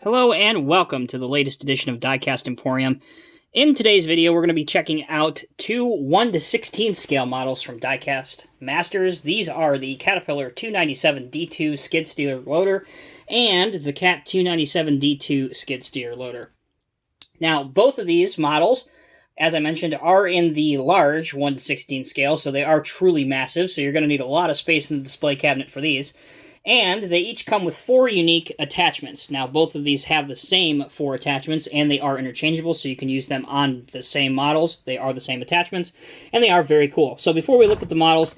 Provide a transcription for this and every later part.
Hello and welcome to the latest edition of Diecast Emporium. In today's video, we're going to be checking out two 1/16 scale models from Diecast Masters. These are the Caterpillar 297 D2 skid steer loader and the Cat 297 D2 skid steer loader. Now, both of these models, as I mentioned, are in the large 1/16 scale, so they are truly massive, so you're going to need a lot of space in the display cabinet for these. And they each come with 4 unique attachments. Now, both of these have the same 4 attachments, and they are interchangeable, so you can use them on the same models. They are the same attachments, and they are very cool. So before we look at the models,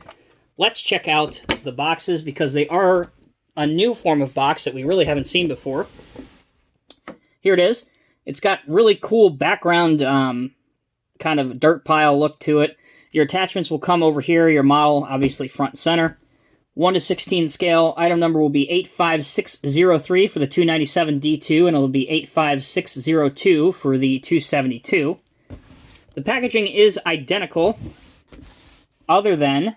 let's check out the boxes, because they are a new form of box that we really haven't seen before. Here it is. It's got really cool background, kind of dirt pile look to it. Your attachments will come over here, your model, obviously front and center. 1/16 scale, item number will be 85603 for the 297 D2, and it'll be 85602 for the 272. The packaging is identical, other than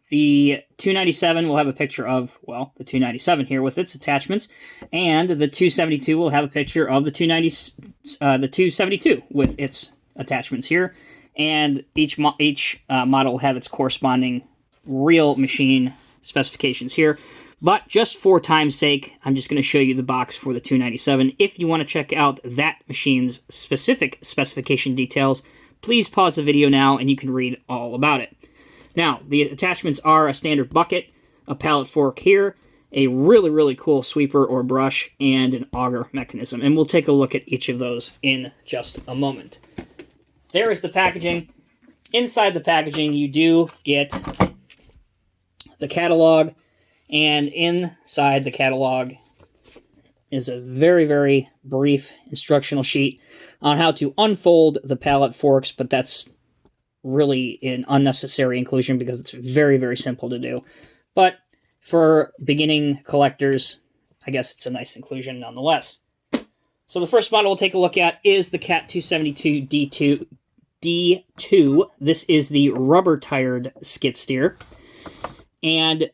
the 297 will have a picture of, well, the 297 here with its attachments, and the 272 will have a picture of the 272 with its attachments here, and each model will have its corresponding real machine specifications here. But just for time's sake, I'm just going to show you the box for the 297. If you want to check out that machine's specific specification details, please pause the video now and you can read all about it. Now, the attachments are a standard bucket, a pallet fork here, a really cool sweeper or brush, and an auger mechanism. And we'll take a look at each of those in just a moment. There is the packaging. Inside the packaging, you do get the catalog, and inside the catalog is a very brief instructional sheet on how to unfold the pallet forks, but that's really an unnecessary inclusion because it's very simple to do. But for beginning collectors, I guess it's a nice inclusion nonetheless. So the first model we'll take a look at is the Cat 272 D2. This is the rubber-tired skid steer. And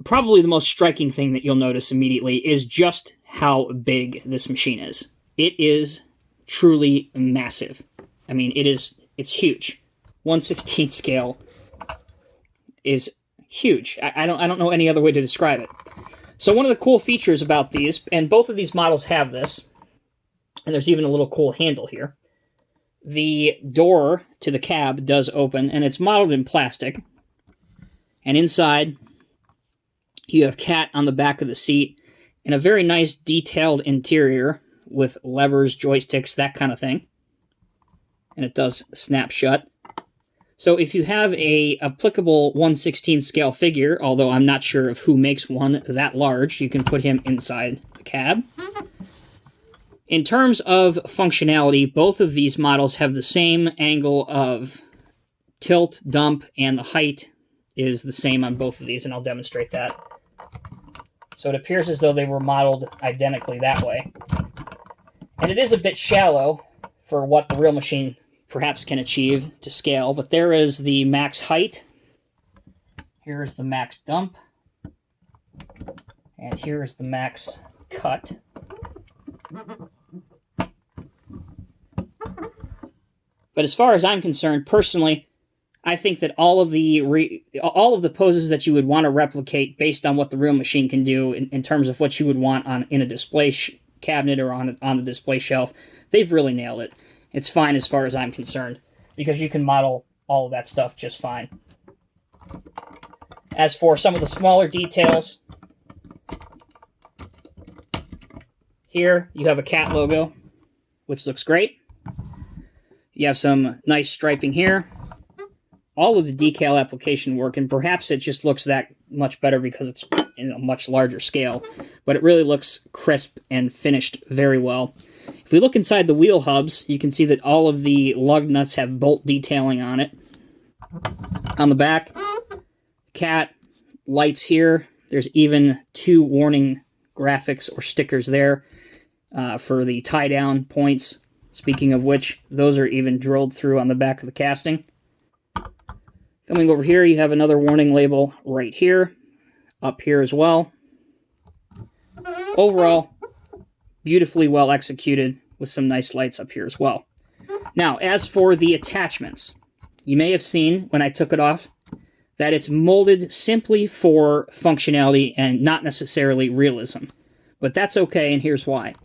probably the most striking thing that you'll notice immediately is just how big this machine is. It is truly massive. I mean, it's huge. 1/16 scale is huge. I don't know any other way to describe it. So one of the cool features about these, and both of these models have this, and there's even a little cool handle here. The door to the cab does open, and it's modeled in plastic. And inside, you have Cat on the back of the seat, and a very nice detailed interior with levers, joysticks, that kind of thing. And it does snap shut. So if you have a applicable 1/16 scale figure, although I'm not sure of who makes one that large, you can put him inside the cab. In terms of functionality, both of these models have the same angle of tilt, dump, and the height is the same on both of these, and I'll demonstrate that. So it appears as though they were modeled identically that way. And it is a bit shallow for what the real machine perhaps can achieve to scale, but there is the max height. Here is the max dump. And here is the max cut. But as far as I'm concerned, personally, I think that all of the poses that you would want to replicate based on what the real machine can do in terms of what you would want in a display cabinet or on the display shelf, they've really nailed it. It's fine as far as I'm concerned, because you can model all of that stuff just fine. As for some of the smaller details, here you have a Cat logo, which looks great. You have some nice striping here. All of the decal application work, and perhaps it just looks that much better because it's in a much larger scale, but it really looks crisp and finished very well. If we look inside the wheel hubs, you can see that all of the lug nuts have bolt detailing on it. On the back, Cat lights here. There's even 2 warning graphics or stickers there for the tie-down points. Speaking of which, those are even drilled through on the back of the casting. Coming over here, you have another warning label right here, up here as well. Overall, beautifully well executed with some nice lights up here as well. Now, as for the attachments, you may have seen when I took it off that it's molded simply for functionality and not necessarily realism. But that's okay, and here's why.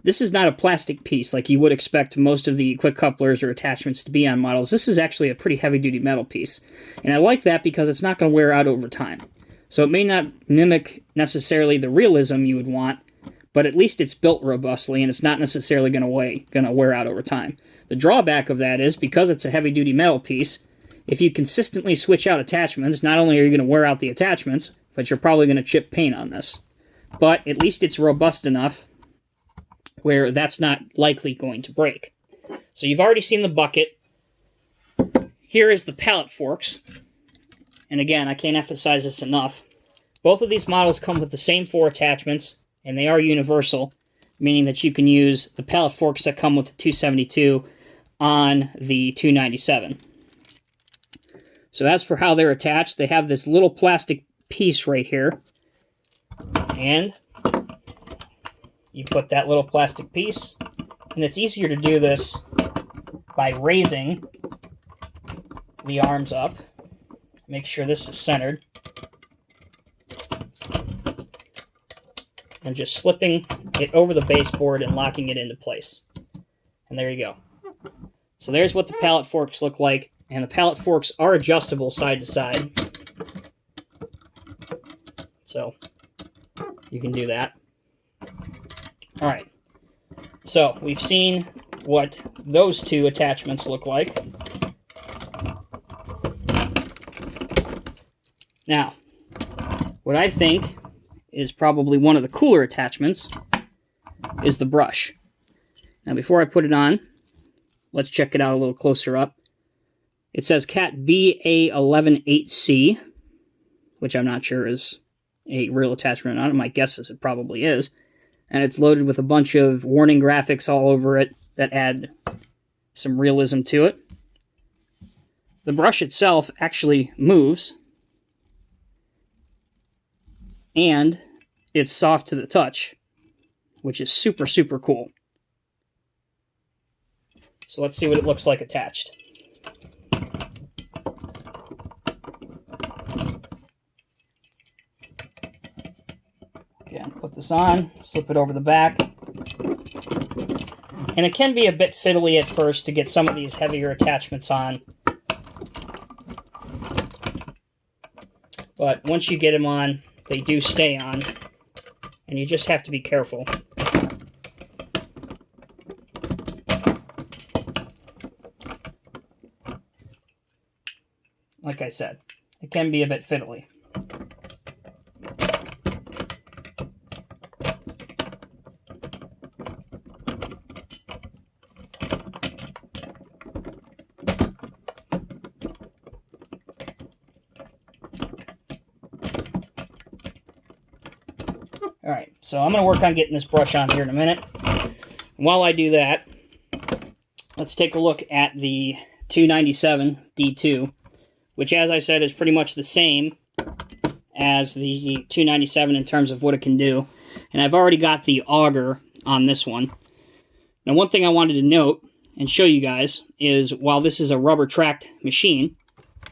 This is not a plastic piece like you would expect most of the quick couplers or attachments to be on models. This is actually a pretty heavy-duty metal piece. And I like that because it's not going to wear out over time. So it may not mimic necessarily the realism you would want, but at least it's built robustly and it's not necessarily going to wear out over time. The drawback of that is, because it's a heavy-duty metal piece, if you consistently switch out attachments, not only are you going to wear out the attachments, but you're probably going to chip paint on this. But at least it's robust enough where that's not likely going to break. So you've already seen the bucket. Here is the pallet forks. And again, I can't emphasize this enough. Both of these models come with the same 4 attachments, and they are universal, meaning that you can use the pallet forks that come with the 272 on the 297. So as for how they're attached, they have this little plastic piece right here, and you put that little plastic piece, and it's easier to do this by raising the arms up. Make sure this is centered, and just slipping it over the baseboard and locking it into place. And there you go. So there's what the pallet forks look like, and the pallet forks are adjustable side to side. So you can do that. Alright, so we've seen what those 2 attachments look like. Now, what I think is probably one of the cooler attachments is the brush. Now, before I put it on, let's check it out a little closer up. It says CAT BA118C, which I'm not sure is a real attachment or not. My guess is it probably is. And it's loaded with a bunch of warning graphics all over it that add some realism to it. The brush itself actually moves, and it's soft to the touch, which is super, super cool. So let's see what it looks like attached. Again, put this on, slip it over the back. And it can be a bit fiddly at first to get some of these heavier attachments on. But once you get them on, they do stay on. And you just have to be careful. Like I said, it can be a bit fiddly. Alright, so I'm going to work on getting this brush on here in a minute. While I do that, let's take a look at the 297 D2, which, as I said, is pretty much the same as the 297 in terms of what it can do. And I've already got the auger on this one. Now, one thing I wanted to note and show you guys is, while this is a rubber tracked machine,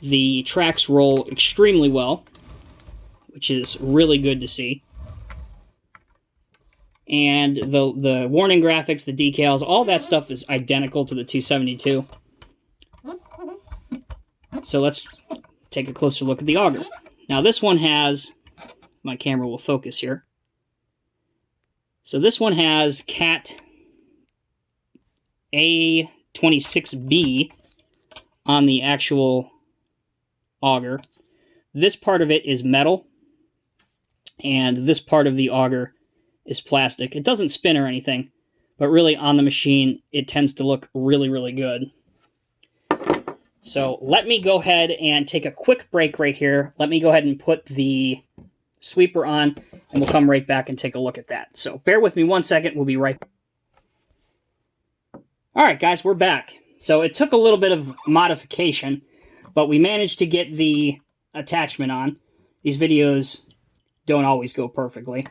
the tracks roll extremely well, which is really good to see. And the warning graphics, the decals, all that stuff is identical to the 272. So let's take a closer look at the auger. Now this one has, my camera will focus here. So this one has CAT A26B on the actual auger. This part of it is metal, and this part of the auger is plastic. It doesn't spin or anything, but really on the machine it tends to look really, really good. So let me go ahead and take a quick break right here. Let me go ahead and put the sweeper on, and we'll come right back and take a look at that. So bear with me 1 second, we'll be right back. Alright guys, we're back. So it took a little bit of modification, but we managed to get the attachment on. These videos don't always go perfectly.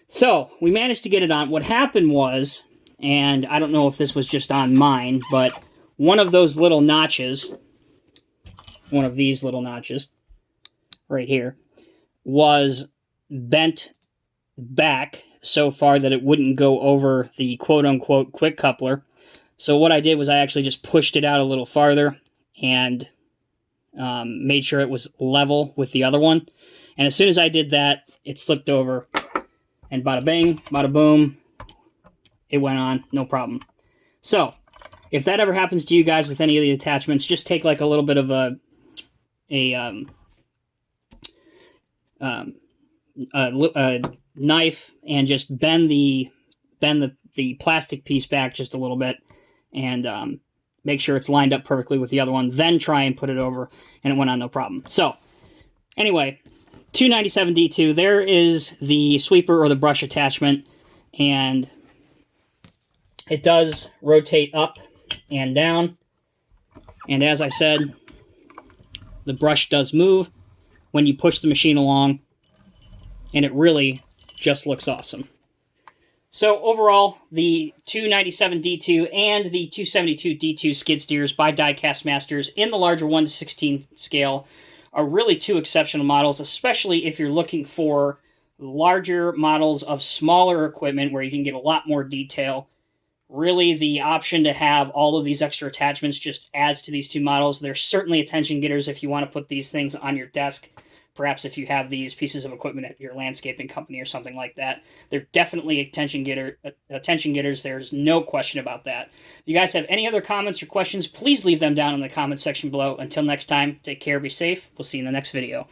So, we managed to get it on. What happened was, and I don't know if this was just on mine, but one of those little notches, one of these little notches, right here, was bent back so far that it wouldn't go over the quote-unquote quick coupler. So what I did was I actually just pushed it out a little farther and made sure it was level with the other one. And as soon as I did that, it slipped over, and bada bing, bada boom, it went on, no problem. So, if that ever happens to you guys with any of the attachments, just take like a little bit of a knife and just bend the plastic piece back just a little bit, and make sure it's lined up perfectly with the other one. Then try and put it over, and it went on no problem. So, anyway, 297D2. There is the sweeper or the brush attachment, and it does rotate up and down. And as I said, the brush does move when you push the machine along, and it really just looks awesome. So overall, the 297D2 and the 272D2 skid steers by Diecast Masters in the larger 1/16 scale are really two exceptional models, especially if you're looking for larger models of smaller equipment where you can get a lot more detail. Really, the option to have all of these extra attachments just adds to these two models. They're certainly attention getters if you want to put these things on your desk. Perhaps if you have these pieces of equipment at your landscaping company or something like that. They're definitely attention getters. There's no question about that. If you guys have any other comments or questions, please leave them down in the comment section below. Until next time, take care, be safe. We'll see you in the next video.